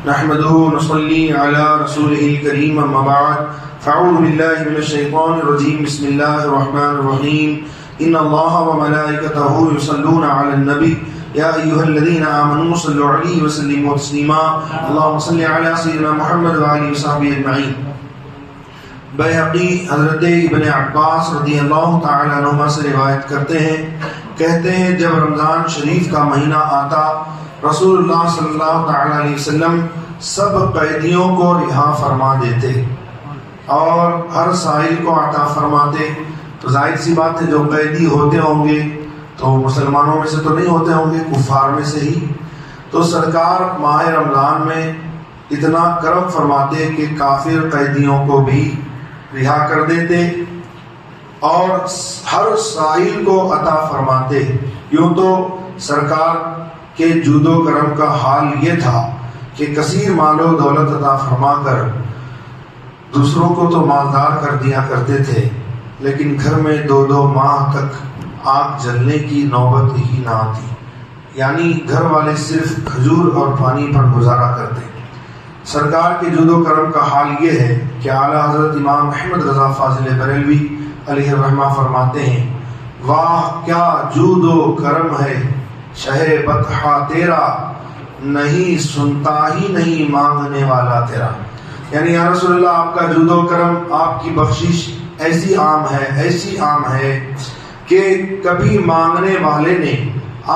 نحمده ونصلي على رسوله الكريم اما بعد فاعوذ بالله من الشيطان الرجيم بسم الله الرحمن الرحيم ان الله وملائكته يصلون على النبي يا ايها الذين امنوا صلوا عليه وسلموا تسليما اللهم صل على سيدنا محمد وعلى وصحبه اجمعين. بیہقی حضرت ابن عباس رضی اللہ تعالی عنہما سے روایت کرتے ہیں، کہتے ہیں جب رمضان شریف کا مہینہ آتا رسول اللہ صلی اللہ تعالی علیہ وسلم سب قیدیوں کو رہا فرما دیتے اور ہر سائل کو عطا فرماتے. تو ظاہر سی بات ہے جو قیدی ہوتے ہوں گے تو مسلمانوں میں سے تو نہیں ہوتے ہوں گے، کفار میں سے ہی. تو سرکار ماہ رمضان میں اتنا کرم فرماتے کہ کافر قیدیوں کو بھی رہا کر دیتے اور ہر سائل کو عطا فرماتے. یوں تو سرکار کے جود و کرم کا حال یہ تھا کہ کثیر مال و دولت عطا فرما کر دوسروں کو تو مالدار کر دیا کرتے تھے، لیکن گھر میں 2 ماہ تک آگ جلنے کی نوبت ہی نہ آتی. یعنی گھر والے صرف کھجور اور پانی پر گزارا کرتے. سرکار کے جود و کرم کا حال یہ ہے کہ اعلیٰ حضرت امام احمد رضا فاضل بریلوی علیہ الرحمہ فرماتے ہیں، واہ کیا جود و کرم ہے شہ بطحہ تیرا، نہیں سنتا ہی نہیں مانگنے والا تیرا. یعنی یا رسول اللہ آپ کا جود و کرم، آپ کی بخشش ایسی عام ہے کہ کبھی مانگنے والے نے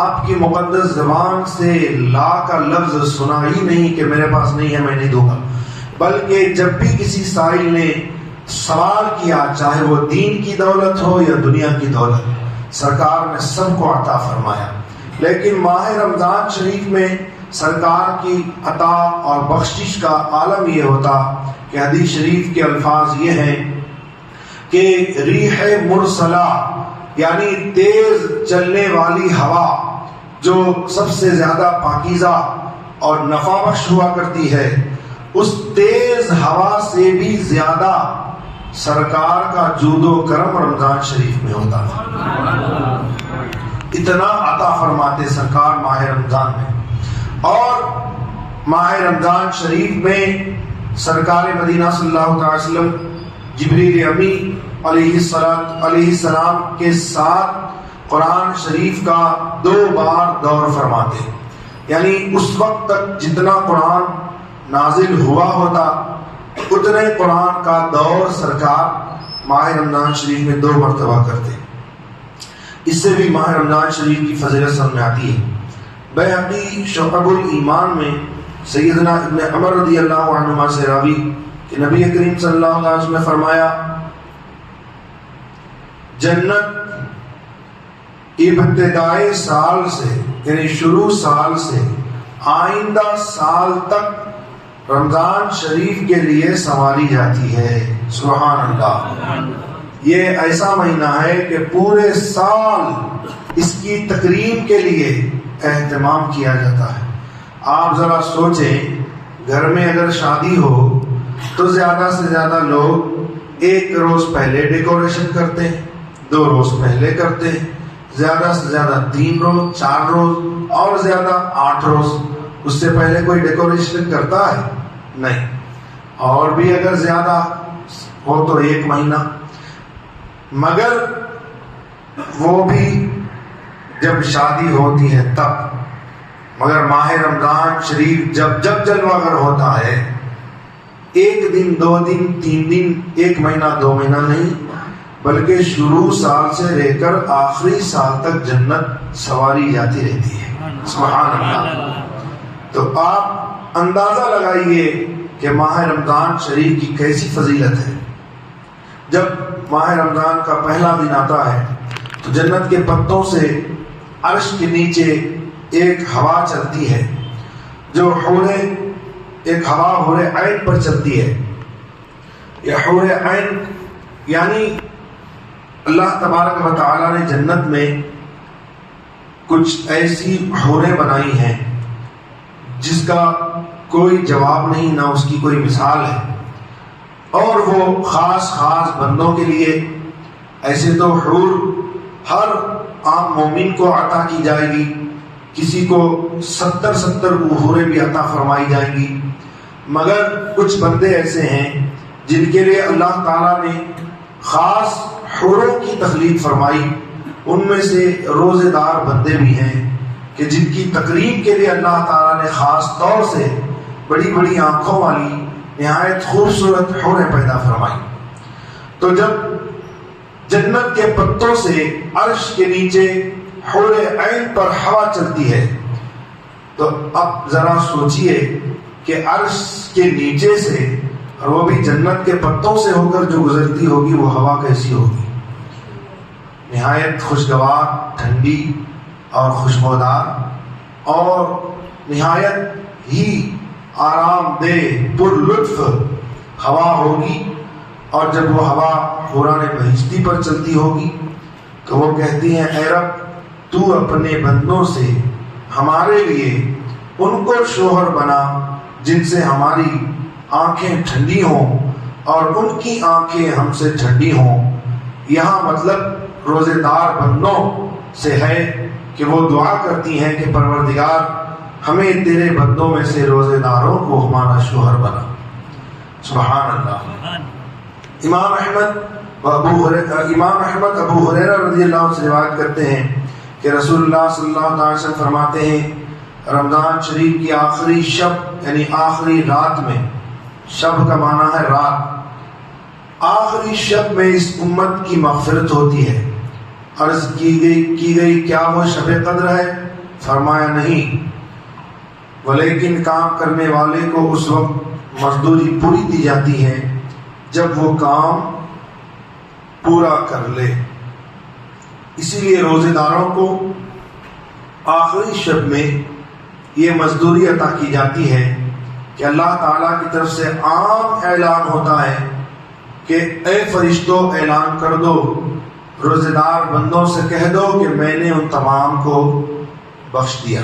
آپ کی مقدس زبان سے لا کا لفظ سنا ہی نہیں کہ میرے پاس نہیں ہے میں نہیں دوں گا، بلکہ جب بھی کسی سائل نے سوال کیا چاہے وہ دین کی دولت ہو یا دنیا کی دولت، سرکار نے سب کو عطا فرمایا. لیکن ماہ رمضان شریف میں سرکار کی عطا اور بخشش کا عالم یہ ہوتا کہ حدیث شریف کے الفاظ یہ ہیں کہ ریح مرسلہ یعنی تیز چلنے والی ہوا جو سب سے زیادہ پاکیزہ اور نفع بخش ہوا کرتی ہے، اس تیز ہوا سے بھی زیادہ سرکار کا جود و کرم رمضان شریف میں ہوتا تھا. اتنا عطا فرماتے سرکار ماہ رمضان میں. اور ماہ رمضان شریف میں سرکار مدینہ صلی اللہ علیہ وسلم جبریل امی علیہ السلام کے ساتھ قرآن شریف کا 2 بار دور فرماتے. یعنی اس وقت تک جتنا قرآن نازل ہوا ہوتا اتنے قرآن کا دور سرکار ماہ رمضان شریف میں 2 مرتبہ کرتے. اس سے بھی ماہ رمضان شریف کی فضیلت سمجھ آتی ہے. بیہقی شعب الایمان میں سیدنا ابن عمر رضی اللہ عنہما سے راوی کہ نبی کریم صلی اللہ علیہ وسلم نے فرمایا، جنت ابتدائے سال سے یعنی شروع سال سے آئندہ سال تک رمضان شریف کے لیے سنواری جاتی ہے. سبحان اللہ. یہ ایسا مہینہ ہے کہ پورے سال اس کی تقریب کے لیے اہتمام کیا جاتا ہے. آپ ذرا سوچیں، گھر میں اگر شادی ہو تو زیادہ سے زیادہ لوگ 1 روز پہلے ڈیکوریشن کرتے ہیں، 2 روز پہلے کرتے ہیں، زیادہ سے زیادہ 3 روز 4 روز اور زیادہ 8 روز. اس سے پہلے کوئی ڈیکوریشن کرتا ہے نہیں. اور بھی اگر زیادہ ہو تو 1 مہینہ، مگر وہ بھی جب شادی ہوتی ہے تب. مگر ماہ رمضان شریف جب جلوہ گر ہوتا ہے 1 دن 2 دن 3 دن 1 مہینہ 2 مہینہ نہیں، بلکہ شروع سال سے لے کر آخری سال تک جنت سواری جاتی رہتی ہے. سبحان اللہ. تو آپ اندازہ لگائیے کہ ماہ رمضان شریف کی کیسی فضیلت ہے. جب ماہ رمضان کا پہلا دن آتا ہے تو جنت کے پتوں سے عرش کے نیچے ایک ہوا چلتی ہے جو ایک ہوا حور عین پر چلتی ہے. یہ حور عین یعنی اللہ تبارک و تعالی نے جنت میں کچھ ایسی حوریں بنائی ہیں جس کا کوئی جواب نہیں، نہ اس کی کوئی مثال ہے. اور وہ خاص بندوں کے لیے. ایسے تو حور ہر عام مومن کو عطا کی جائے گی، کسی کو 70 حوریں بھی عطا فرمائی جائیں گی، مگر کچھ بندے ایسے ہیں جن کے لیے اللہ تعالیٰ نے خاص حوروں کی تخلیق فرمائی. ان میں سے روزے دار بندے بھی ہیں کہ جن کی تقریب کے لیے اللہ تعالیٰ نے خاص طور سے بڑی بڑی آنکھوں والی نہایت خوبصورت حوریں پیدا فرمائی. تو جب جنت کے پتوں سے عرش کے نیچے حور عین پر ہوا چلتی ہے تو اب ذرا سوچئے کہ عرش کے نیچے سے اور وہ بھی جنت کے پتوں سے ہو کر جو گزرتی ہوگی وہ ہوا کیسی ہوگی. نہایت خوشگوار، ٹھنڈی اور خوشبودار اور نہایت ہی آرام دہ پر لطف ہوا ہوگی. اور جب وہ ہوا حوران بہشتی پر چلتی ہوگی تو وہ کہتی ہیں اے رب تو اپنے بندوں سے ہمارے لیے ان کو شوہر بنا جن سے ہماری آنکھیں ٹھنڈی ہوں اور ان کی آنکھیں ہم سے ٹھنڈی ہوں. یہاں مطلب روزے دار بندوں سے ہے کہ وہ دعا کرتی ہیں کہ پروردگار ہمیں تیرے بندوں میں سے روزے داروں کو ہمارا شوہر بنا. سبحان اللہ. امام احمد ابو ہریرہ رضی اللہ عنہ سے روایت کرتے ہیں کہ رسول اللہ صلی اللہ علیہ وسلم فرماتے ہیں رمضان شریف کی آخری شب یعنی آخری رات میں، شب کا معنی ہے رات، آخری شب میں اس امت کی مغفرت ہوتی ہے. عرض کی گئی کیا وہ شب قدر ہے؟ فرمایا نہیں، ولیکن کام کرنے والے کو اس وقت مزدوری پوری دی جاتی ہے جب وہ کام پورا کر لے. اسی لیے روزے داروں کو آخری شب میں یہ مزدوری عطا کی جاتی ہے کہ اللہ تعالیٰ کی طرف سے عام اعلان ہوتا ہے کہ اے فرشتوں اعلان کر دو، روزے دار بندوں سے کہہ دو کہ میں نے ان تمام کو بخش دیا.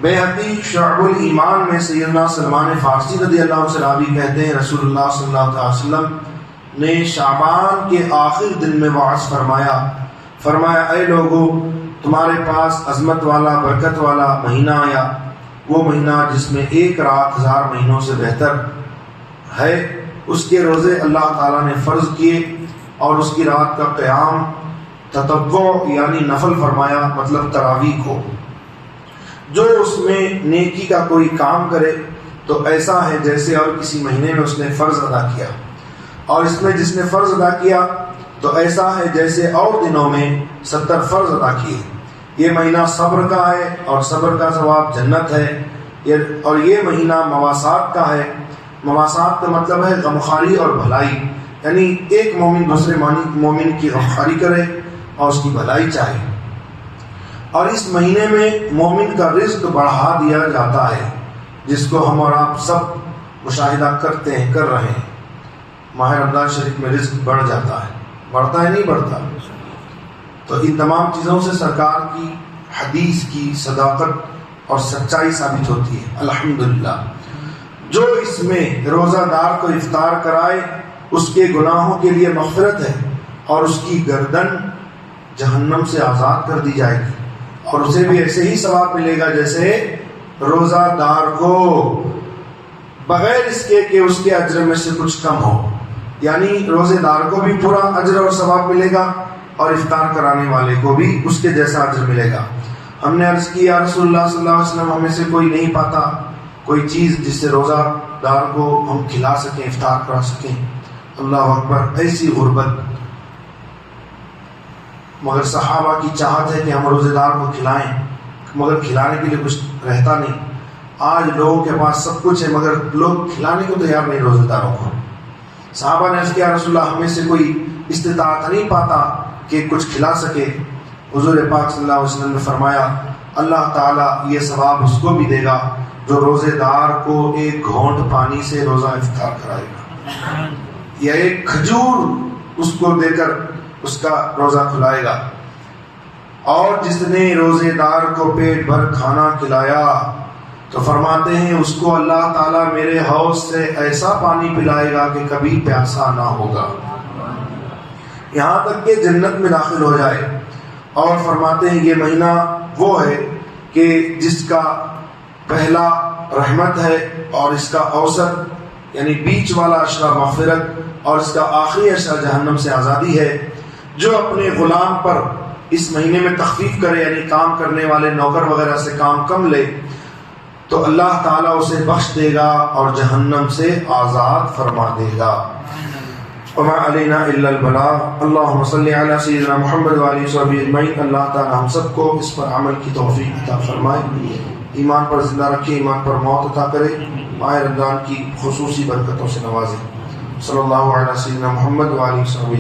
بیہقی شعب الایمان میں سیدنا سلمان فارسی رضی اللہ عنہ سے راوی کہتے ہیں رسول اللہ صلی اللہ علیہ وسلم نے شعبان کے آخر دن میں وعظ فرمایا اے لوگو تمہارے پاس عظمت والا برکت والا مہینہ آیا، وہ مہینہ جس میں ایک رات 1000 مہینوں سے بہتر ہے. اس کے روزے اللہ تعالیٰ نے فرض کیے اور اس کی رات کا قیام تطوع یعنی نفل فرمایا، مطلب تراویح کو. جو اس میں نیکی کا کوئی کام کرے تو ایسا ہے جیسے اور کسی مہینے میں اس نے فرض ادا کیا، اور اس میں جس نے فرض ادا کیا تو ایسا ہے جیسے اور دنوں میں 70 فرض ادا کیے. یہ مہینہ صبر کا ہے اور صبر کا ثواب جنت ہے. اور یہ مہینہ مواسات کا ہے. مواسات کا مطلب ہے غمخواری اور بھلائی، یعنی ایک مومن دوسرے مومن کی غمخواری کرے اور اس کی بھلائی چاہے. اور اس مہینے میں مومن کا رزق بڑھا دیا جاتا ہے، جس کو ہم اور آپ سب مشاہدہ کر رہے ہیں. ماہ رمضان شریف میں رزق بڑھ جاتا ہے، بڑھتا ہے نہیں بڑھتا؟ تو ان تمام چیزوں سے سرکار کی حدیث کی صداقت اور سچائی ثابت ہوتی ہے. الحمدللہ. جو اس میں روزہ دار کو افطار کرائے اس کے گناہوں کے لیے مغفرت ہے اور اس کی گردن جہنم سے آزاد کر دی جائے گی، اور اسے بھی ایسے ہی ثواب ملے گا جیسے روزہ دار کو، بغیر اس کے کہ اس کے اجر میں سے کچھ کم ہو. یعنی روزے دار کو بھی پورا اجر اور ثواب ملے گا اور افطار کرانے والے کو بھی اس کے جیسا اجر ملے گا. ہم نے عرض کی یا رسول اللہ صلی اللہ علیہ وسلم ہمیں سے کوئی نہیں پاتا کوئی چیز جس سے روزہ دار کو ہم کھلا سکیں، افطار کرا سکیں. اللہ اکبر. ایسی غربت، مگر صحابہ کی چاہت ہے کہ ہم روزے دار کو کھلائیں، مگر کھلانے کے لیے کچھ رہتا نہیں. آج لوگوں کے پاس سب کچھ ہے مگر لوگ کھلانے کو تیار نہیں روزے داروں کو. صحابہ نے عرض کیا رسول اللہ ہمیں سے کوئی استطاعت نہیں پاتا کہ کچھ کھلا سکے. حضور پاک صلی اللہ علیہ وسلم نے فرمایا اللہ تعالیٰ یہ ثواب اس کو بھی دے گا جو روزے دار کو ایک گھونٹ پانی سے روزہ افطار کرائے گا، یا ایک کھجور اس کو دے کر اس کا روزہ کھلائے گا. اور جس نے روزے دار کو پیٹ بھر کھانا کھلایا تو فرماتے ہیں اس کو اللہ تعالیٰ میرے حوض سے ایسا پانی پلائے گا کہ کبھی پیاسا نہ ہوگا، یہاں تک کہ جنت میں داخل ہو جائے. اور فرماتے ہیں یہ مہینہ وہ ہے کہ جس کا پہلا رحمت ہے اور اس کا اوسط یعنی بیچ والا عشرہ مغفرت اور اس کا آخری عشرہ جہنم سے آزادی ہے۔ جو اپنے غلام پر اس مہینے میں تخفیف کرے یعنی کام کرنے والے نوکر وغیرہ سے کام کم لے تو اللہ تعالیٰ اسے بخش دے گا اور جہنم سے آزاد فرما دے گا۔ وما علینا الا البلاغ۔ اللہم صلی علی سیدنا محمد وآلہ وصحبہ اجمعین۔ اللہ تعالیٰ ہم سب کو اس پر عمل کی توفیق عطا فرمائے، ایمان پر زندہ رکھے، ایمان پر موت عطا کرے، ماہ رمضان کی خصوصی برکتوں سے نوازے۔ صلی اللہ علیہ سیدنا محمد وآلہ وصحبہ